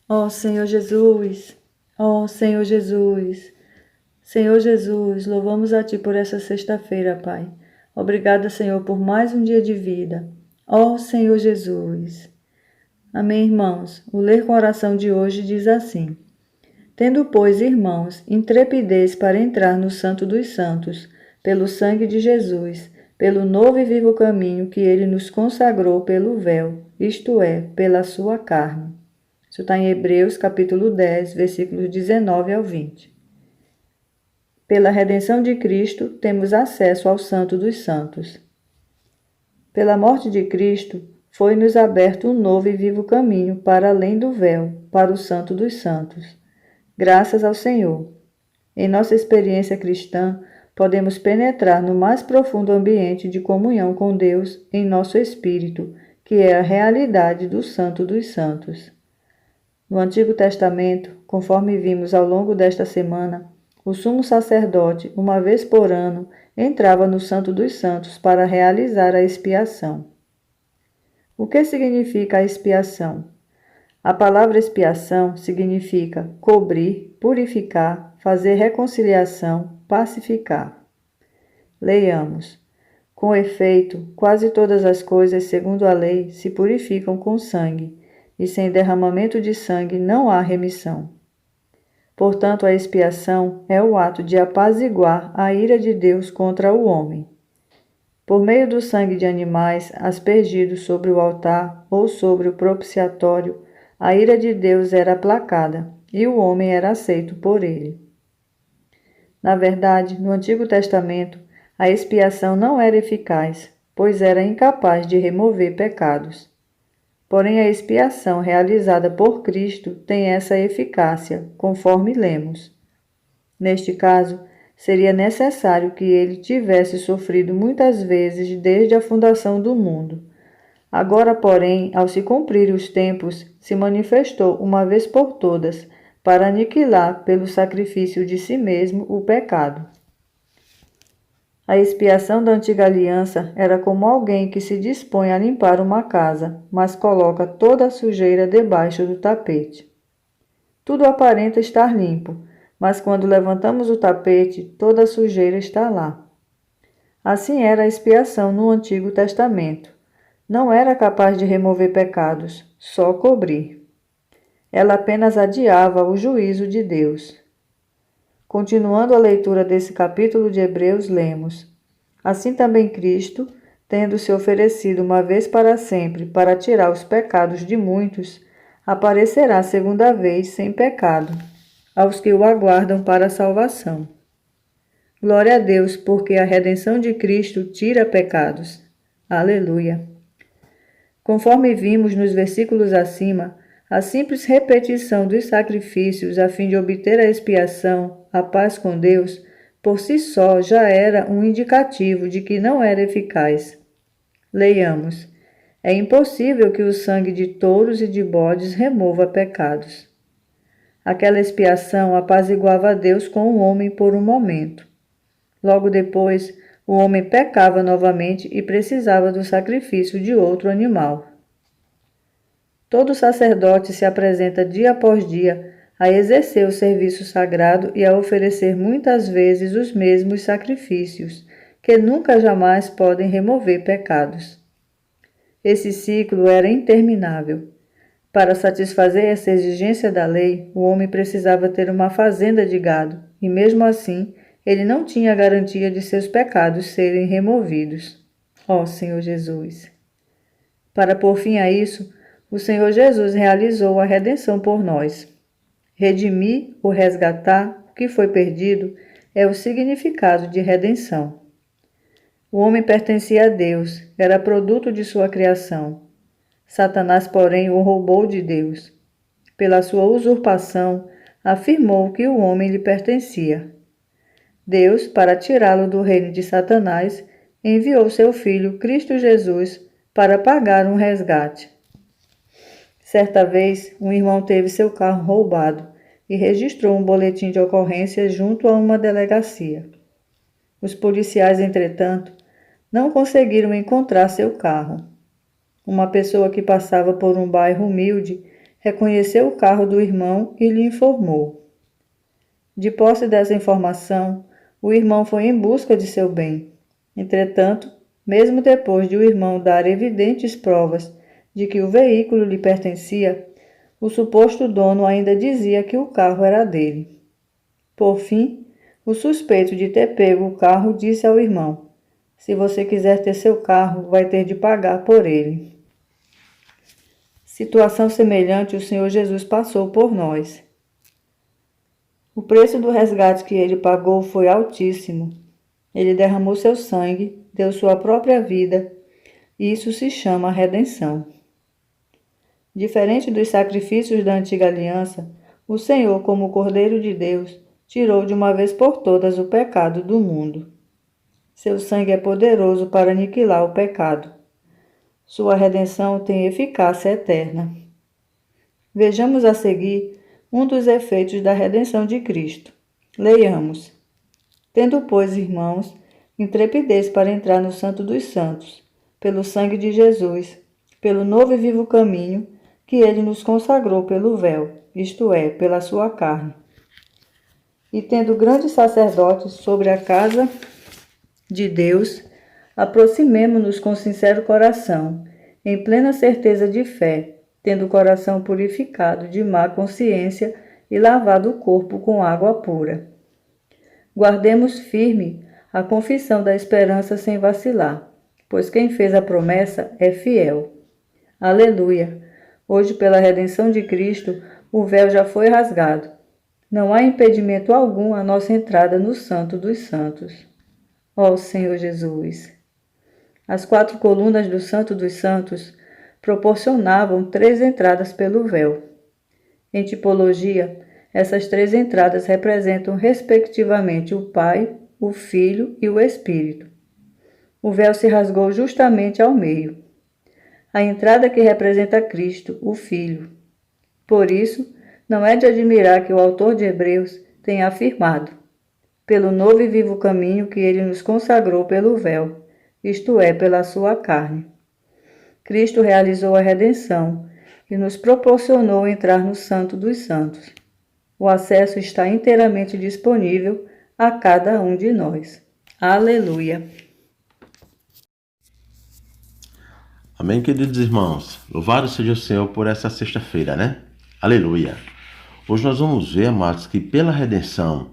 Ó Senhor Jesus, ó Senhor Jesus, Senhor Jesus, louvamos a Ti por essa sexta-feira, Pai. Obrigada, Senhor, por mais um dia de vida. Ó Senhor Jesus. Amém, irmãos. O ler com oração de hoje diz assim: Tendo, pois, irmãos, intrepidez para entrar no Santo dos Santos, pelo sangue de Jesus, pelo novo e vivo caminho que Ele nos consagrou pelo véu, isto é, pela sua carne. Isso está em Hebreus, capítulo 10, versículos 19 ao 20. Pela redenção de Cristo, temos acesso ao Santo dos Santos. Pela morte de Cristo, foi-nos aberto um novo e vivo caminho para além do véu, para o Santo dos Santos. Graças ao Senhor. Em nossa experiência cristã, podemos penetrar no mais profundo ambiente de comunhão com Deus em nosso espírito, que é a realidade do Santo dos Santos. No Antigo Testamento, conforme vimos ao longo desta semana, o sumo sacerdote, uma vez por ano, entrava no Santo dos Santos para realizar a expiação. O que significa a expiação? A palavra expiação significa cobrir, purificar, fazer reconciliação, pacificar. Leiamos. Com efeito, quase todas as coisas, segundo a lei, se purificam com sangue, e sem derramamento de sangue não há remissão. Portanto, a expiação é o ato de apaziguar a ira de Deus contra o homem. Por meio do sangue de animais aspergidos sobre o altar ou sobre o propiciatório, a ira de Deus era aplacada e o homem era aceito por ele. Na verdade, no Antigo Testamento, a expiação não era eficaz, pois era incapaz de remover pecados. Porém, a expiação realizada por Cristo tem essa eficácia, conforme lemos. Neste caso, seria necessário que ele tivesse sofrido muitas vezes desde a fundação do mundo. Agora, porém, ao se cumprir os tempos, se manifestou uma vez por todas, para aniquilar pelo sacrifício de si mesmo o pecado. A expiação da antiga aliança era como alguém que se dispõe a limpar uma casa, mas coloca toda a sujeira debaixo do tapete. Tudo aparenta estar limpo, mas quando levantamos o tapete, toda a sujeira está lá. Assim era a expiação no Antigo Testamento. Não era capaz de remover pecados, só cobrir. Ela apenas adiava o juízo de Deus. Continuando a leitura desse capítulo de Hebreus, lemos: Assim também Cristo, tendo se oferecido uma vez para sempre para tirar os pecados de muitos, aparecerá segunda vez sem pecado, aos que o aguardam para a salvação. Glória a Deus, porque a redenção de Cristo tira pecados. Aleluia! Conforme vimos nos versículos acima, a simples repetição dos sacrifícios a fim de obter a expiação, a paz com Deus, por si só já era um indicativo de que não era eficaz. Leiamos. É impossível que o sangue de touros e de bodes remova pecados. Aquela expiação apaziguava a Deus com o homem por um momento. Logo depois, o homem pecava novamente e precisava do sacrifício de outro animal. Todo sacerdote se apresenta dia após dia a exercer o serviço sagrado e a oferecer muitas vezes os mesmos sacrifícios, que nunca jamais podem remover pecados. Esse ciclo era interminável. Para satisfazer essa exigência da lei, o homem precisava ter uma fazenda de gado, e mesmo assim, ele não tinha a garantia de seus pecados serem removidos. Ó Senhor Jesus! Para pôr fim a isso, o Senhor Jesus realizou a redenção por nós. Redimir ou resgatar o que foi perdido é o significado de redenção. O homem pertencia a Deus, era produto de sua criação. Satanás, porém, o roubou de Deus. Pela sua usurpação, afirmou que o homem lhe pertencia. Deus, para tirá-lo do reino de Satanás, enviou seu Filho, Cristo Jesus, para pagar um resgate. Certa vez, um irmão teve seu carro roubado e registrou um boletim de ocorrência junto a uma delegacia. Os policiais, entretanto, não conseguiram encontrar seu carro. Uma pessoa que passava por um bairro humilde reconheceu o carro do irmão e lhe informou. De posse dessa informação, o irmão foi em busca de seu bem. Entretanto, mesmo depois de o irmão dar evidentes provas de que o veículo lhe pertencia, o suposto dono ainda dizia que o carro era dele. Por fim, o suspeito de ter pego o carro disse ao irmão: "Se você quiser ter seu carro, vai ter de pagar por ele." Situação semelhante o Senhor Jesus passou por nós. O preço do resgate que ele pagou foi altíssimo. Ele derramou seu sangue, deu sua própria vida, e isso se chama redenção. Diferente dos sacrifícios da antiga aliança, o Senhor, como Cordeiro de Deus, tirou de uma vez por todas o pecado do mundo. Seu sangue é poderoso para aniquilar o pecado. Sua redenção tem eficácia eterna. Vejamos a seguir um dos efeitos da redenção de Cristo. Leiamos. Tendo, pois, irmãos, intrepidez para entrar no Santo dos Santos, pelo sangue de Jesus, pelo novo e vivo caminho que ele nos consagrou pelo véu, isto é, pela sua carne. E tendo grandes sacerdotes sobre a casa de Deus, aproximemo-nos com sincero coração, em plena certeza de fé, tendo o coração purificado de má consciência e lavado o corpo com água pura. Guardemos firme a confissão da esperança sem vacilar, pois quem fez a promessa é fiel. Aleluia! Hoje, pela redenção de Cristo, o véu já foi rasgado. Não há impedimento algum à nossa entrada no Santo dos Santos. Ó Senhor Jesus! As 4 colunas do Santo dos Santos proporcionavam 3 entradas pelo véu. Em tipologia, essas 3 entradas representam respectivamente o Pai, o Filho e o Espírito. O véu se rasgou justamente ao meio. A entrada que representa Cristo, o Filho. Por isso, não é de admirar que o autor de Hebreus tenha afirmado: pelo novo e vivo caminho que ele nos consagrou pelo véu, isto é, pela sua carne. Cristo realizou a redenção e nos proporcionou entrar no Santo dos Santos. O acesso está inteiramente disponível a cada um de nós. Aleluia! Amém, queridos irmãos? Louvado seja o Senhor por essa sexta-feira, né? Aleluia! Hoje nós vamos ver, amados, que pela redenção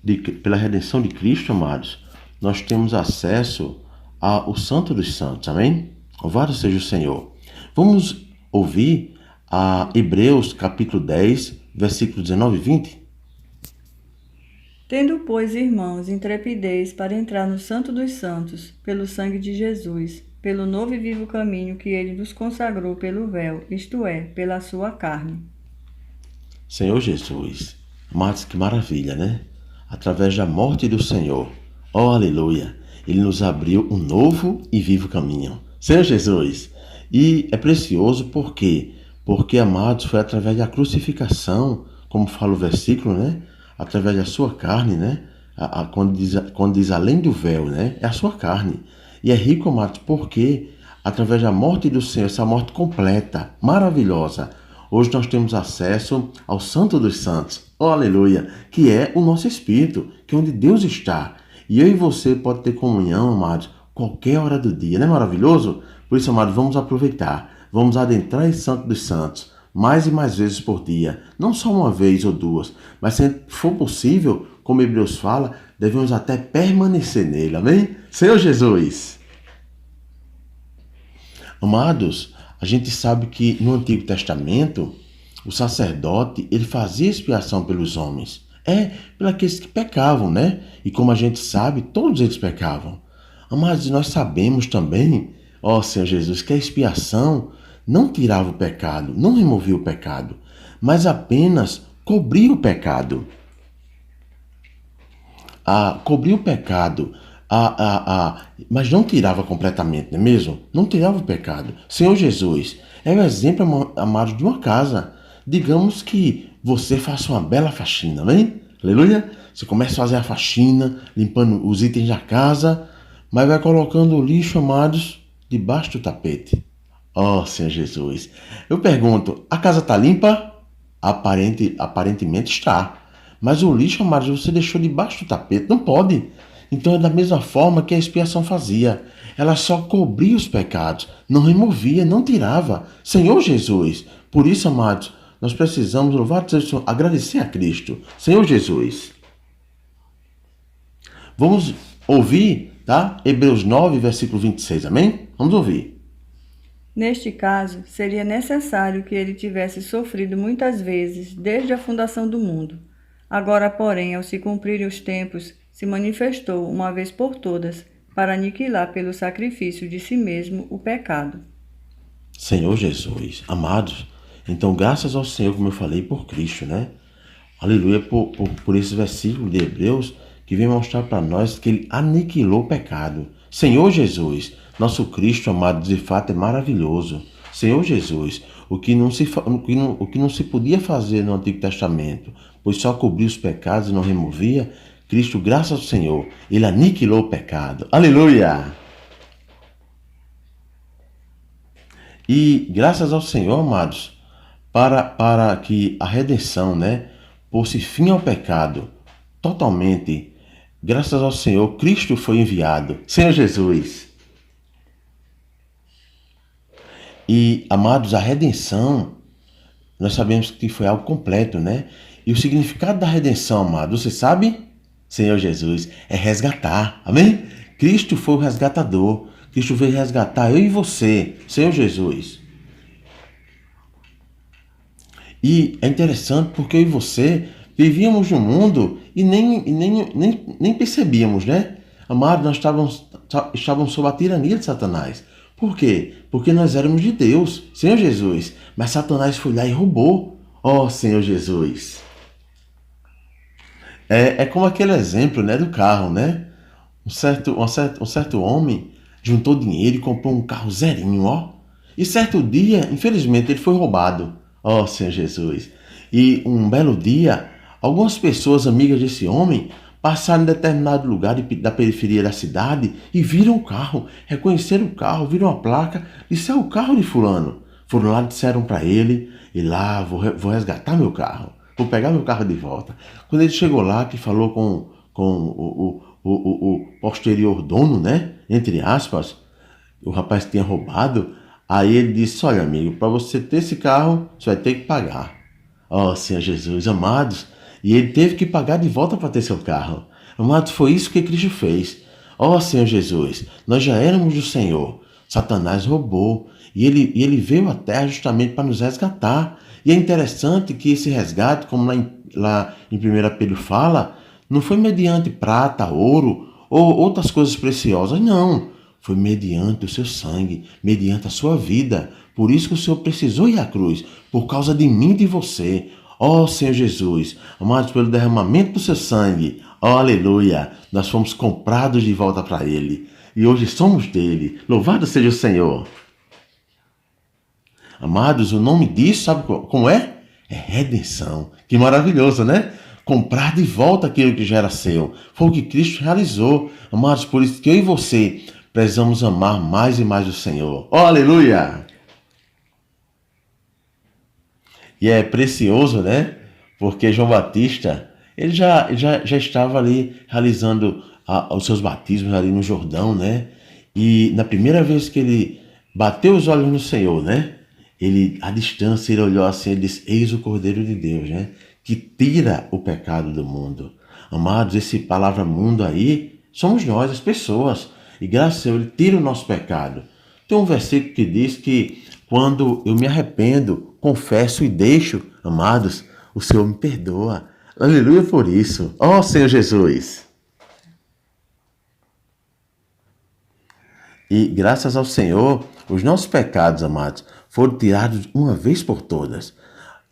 de Cristo, amados, nós temos acesso ao Santo dos Santos, amém? Louvado seja o Senhor. Vamos ouvir a Hebreus capítulo 10, versículos 19 e 20? Tendo, pois, irmãos, intrepidez para entrar no Santo dos Santos, pelo sangue de Jesus, pelo novo e vivo caminho que ele nos consagrou pelo véu, isto é, pela sua carne. Senhor Jesus, amados, que maravilha, né? Através da morte do Senhor, ó aleluia, ele nos abriu um novo e vivo caminho. Senhor Jesus, e é precioso por quê? Porque, amados, foi através da crucificação, como fala o versículo, né? Através da sua carne, né? Quando diz além do véu, né? É a sua carne. E é rico, amados, porque através da morte do Senhor, essa morte completa, maravilhosa, hoje nós temos acesso ao Santo dos Santos, oh, aleluia, que é o nosso Espírito, que é onde Deus está. E eu e você pode ter comunhão, amados, qualquer hora do dia, não é maravilhoso? Por isso, amados, vamos aproveitar, vamos adentrar esse Santo dos Santos, mais e mais vezes por dia, não só uma vez ou duas, mas se for possível, como Hebreus fala, devemos até permanecer nele, amém? Senhor Jesus! Amados, a gente sabe que no Antigo Testamento, o sacerdote, ele fazia expiação pelos homens. Pelos aqueles que pecavam, né? E como a gente sabe, todos eles pecavam. Amados, nós sabemos também, ó Senhor Jesus, que a expiação não tirava o pecado, não removia o pecado, mas apenas cobria o pecado. Cobria o pecado, mas não tirava completamente, não é mesmo? Não tirava o pecado. Senhor Jesus, é o exemplo, amado, de uma casa. Digamos que você faça uma bela faxina, amém? Aleluia! Você começa a fazer a faxina, limpando os itens da casa, mas vai colocando o lixo, amados, debaixo do tapete. Ó Senhor Jesus. Eu pergunto, a casa está limpa? Aparentemente está. Mas o lixo, amados, você deixou debaixo do tapete. Não pode. Então é da mesma forma que a expiação fazia. Ela só cobria os pecados, não removia, não tirava. Senhor Jesus. Por isso, amados, nós precisamos louvar a Deus, agradecer a Cristo. Senhor Jesus. Vamos ouvir, tá? Hebreus 9, versículo 26, amém? Vamos ouvir. Neste caso, seria necessário que ele tivesse sofrido muitas vezes desde a fundação do mundo. Agora, porém, ao se cumprirem os tempos, se manifestou uma vez por todas para aniquilar pelo sacrifício de si mesmo o pecado. Senhor Jesus, amados, então graças ao Senhor, como eu falei, por Cristo, né? Aleluia, por esse versículo de Hebreus que vem mostrar para nós que ele aniquilou o pecado. Senhor Jesus, nosso Cristo amado, de fato é maravilhoso. Senhor Jesus, o que não se podia fazer no Antigo Testamento, pois só cobria os pecados e não removia, Cristo, graças ao Senhor, ele aniquilou o pecado. Aleluia! E graças ao Senhor, amados, para que a redenção, né, pôs-se fim ao pecado totalmente. Graças ao Senhor, Cristo foi enviado. Senhor Jesus. E, amados, a redenção, nós sabemos que foi algo completo, né? E o significado da redenção, amados, você sabe? Senhor Jesus, é resgatar. Amém? Cristo foi o resgatador. Cristo veio resgatar eu e você, Senhor Jesus. E é interessante porque eu e você vivíamos no mundo e nem percebíamos, né? Amados, nós estávamos sob a tirania de Satanás. Por quê? Porque nós éramos de Deus, Senhor Jesus. Mas Satanás foi lá e roubou. Ó Senhor Jesus. É como aquele exemplo, né, do carro, né? Um certo homem juntou dinheiro e comprou um carro zerinho, ó. E certo dia, infelizmente, ele foi roubado. Ó Senhor Jesus. E um belo dia, algumas pessoas amigas desse homem passaram em determinado lugar da periferia da cidade e viram o carro, reconheceram o carro, viram a placa, disseram, é o carro de fulano. Foram lá e disseram para ele, e lá, vou resgatar meu carro, vou pegar meu carro de volta. Quando ele chegou lá, que falou com o posterior dono, né, entre aspas, o rapaz que tinha roubado, aí ele disse, olha amigo, para você ter esse carro, você vai ter que pagar. Ó Senhor Jesus, amados, e ele teve que pagar de volta para ter seu carro. Amados, foi isso que Cristo fez. Ó Senhor Jesus, nós já éramos do Senhor. Satanás roubou. E ele veio à terra justamente para nos resgatar. E é interessante que esse resgate, como lá em 1 Pedro fala, não foi mediante prata, ouro ou outras coisas preciosas, não. Foi mediante o seu sangue, mediante a sua vida. Por isso que o Senhor precisou ir à cruz, por causa de mim e de você. Ó Senhor Jesus, amados, pelo derramamento do seu sangue, ó aleluia, nós fomos comprados de volta para Ele. E hoje somos dele. Louvado seja o Senhor. Amados, o nome disso, sabe como é? É redenção. Que maravilhoso, né? Comprar de volta aquilo que já era seu. Foi o que Cristo realizou. Amados, por isso que eu e você precisamos amar mais e mais o Senhor. Oh, aleluia! E é precioso, né? Porque João Batista, ele já estava ali realizando os seus batismos ali no Jordão, né? E na primeira vez que ele bateu os olhos no Senhor, né? Ele, à distância, ele olhou assim e disse, eis o Cordeiro de Deus, né? Que tira o pecado do mundo. Amados, esse palavra mundo aí, somos nós, as pessoas. E graças a Deus, ele tira o nosso pecado. Tem um versículo que diz que quando eu me arrependo, confesso e deixo, amados, o Senhor me perdoa. Aleluia por isso. Ó Senhor Jesus. E graças ao Senhor, os nossos pecados, amados, foram tirados uma vez por todas.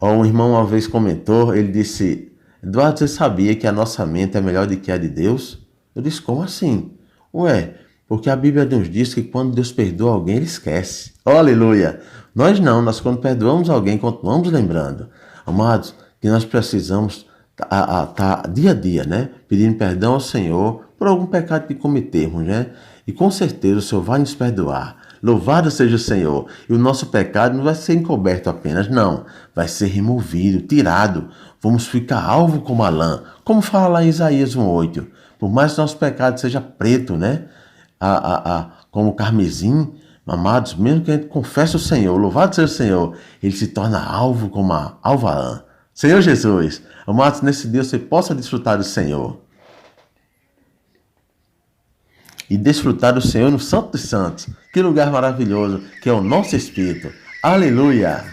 Um irmão uma vez comentou, ele disse, Eduardo, você sabia que a nossa mente é melhor do que a de Deus? Eu disse, como assim? Ué, porque a Bíblia nos diz que quando Deus perdoa alguém, Ele esquece. Oh, aleluia! Nós não, nós quando perdoamos alguém, continuamos lembrando. Amados, que nós precisamos estar dia a dia, né? Pedindo perdão ao Senhor por algum pecado que cometermos, né? E com certeza o Senhor vai nos perdoar. Louvado seja o Senhor. E o nosso pecado não vai ser encoberto apenas, não. Vai ser removido, tirado. Vamos ficar alvo como a lã. Como fala lá em Isaías 1:8. Por mais que nosso pecado seja preto, né? Como carmesim, amados, mesmo que a gente confesse o Senhor, louvado seja o Senhor, ele se torna alvo como a alva lã. Senhor Jesus, amados, nesse dia você possa desfrutar do Senhor. E desfrutar do Senhor no Santo dos Santos. Que lugar maravilhoso que é o nosso Espírito. Aleluia!